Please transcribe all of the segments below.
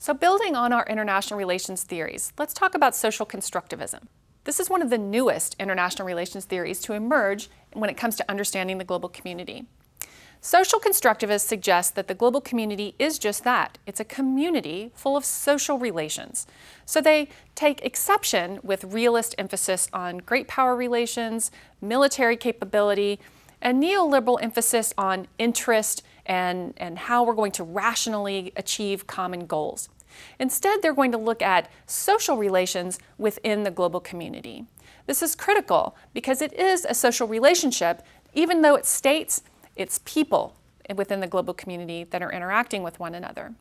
So building on our international relations theories, let's talk about social constructivism. This is one of the newest international relations theories to emerge when it comes to understanding the global community. Social constructivists suggest that the global community is just that. It's a community full of social relations. So they take exception with realist emphasis on great power relations, military capability, and neoliberal emphasis on interest and how we're going to rationally achieve common goals. Instead, they're going to look at social relations within the global community. This is critical because it is a social relationship, even though it states it's people within the global community that are interacting with one another.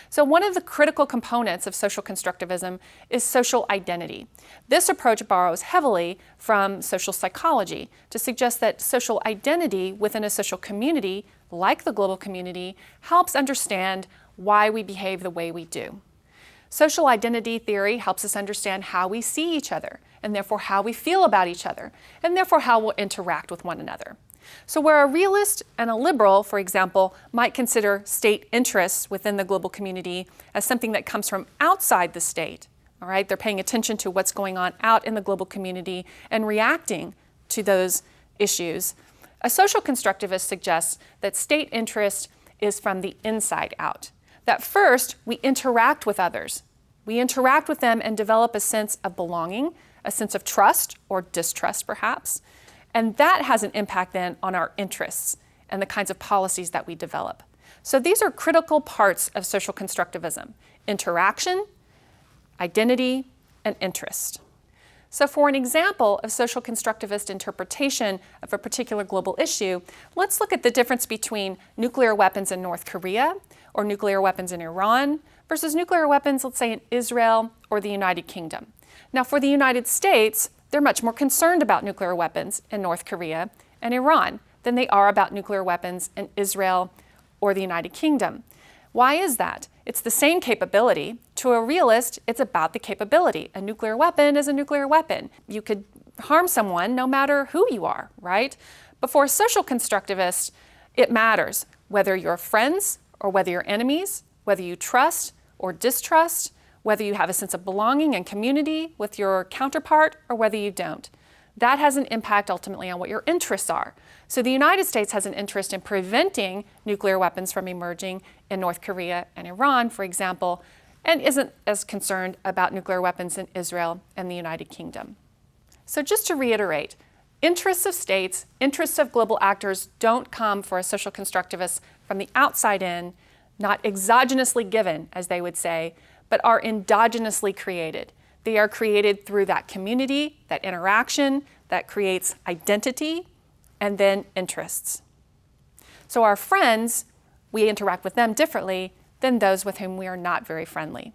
So one of the critical components of social constructivism is social identity. This approach borrows heavily from social psychology to suggest that social identity within a social community, like the global community, helps understand why we behave the way we do. Social identity theory helps us understand how we see each other, and therefore how we feel about each other, and therefore how we'll interact with one another. So where a realist and a liberal, for example, might consider state interests within the global community as something that comes from outside the state, all right? They're paying attention to what's going on out in the global community and reacting to those issues. A social constructivist suggests that state interest is from the inside out. That first, we interact with others. We interact with them and develop a sense of belonging, a sense of trust or distrust perhaps. And that has an impact then on our interests and the kinds of policies that we develop. So these are critical parts of social constructivism: interaction, identity, and interest. So for an example of social constructivist interpretation of a particular global issue, let's look at the difference between nuclear weapons in North Korea or nuclear weapons in Iran versus nuclear weapons, let's say, in Israel or the United Kingdom. Now for the United States, they're much more concerned about nuclear weapons in North Korea and Iran than they are about nuclear weapons in Israel or the United Kingdom. Why is that? It's the same capability. To a realist, it's about the capability. A nuclear weapon is a nuclear weapon. You could harm someone no matter who you are, right? But for a social constructivist, it matters whether you're friends or whether you're enemies, whether you trust or distrust, whether you have a sense of belonging and community with your counterpart or whether you don't. That has an impact ultimately on what your interests are. So the United States has an interest in preventing nuclear weapons from emerging in North Korea and Iran, for example, and isn't as concerned about nuclear weapons in Israel and the United Kingdom. So just to reiterate, interests of states, interests of global actors don't come for a social constructivist from the outside in, not exogenously given, as they would say, but are endogenously created. They are created through that community, that interaction, that creates identity, and then interests. So our friends, we interact with them differently than those with whom we are not very friendly.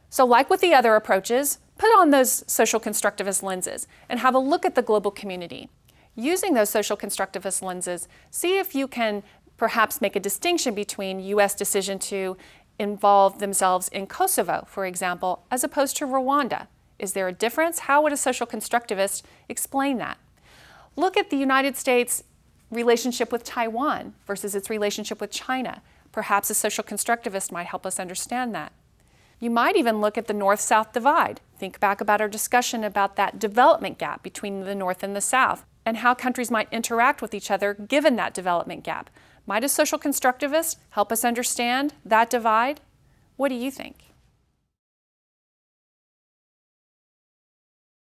So like with the other approaches, put on those social constructivist lenses and have a look at the global community. Using those social constructivist lenses, see if you can perhaps make a distinction between U.S. decision to involve themselves in Kosovo, for example, as opposed to Rwanda. Is there a difference? How would a social constructivist explain that? Look at the United States' relationship with Taiwan versus its relationship with China. Perhaps a social constructivist might help us understand that. You might even look at the North-South divide. Think back about our discussion about that development gap between the North and the South and how countries might interact with each other given that development gap. Might a social constructivist help us understand that divide? What do you think?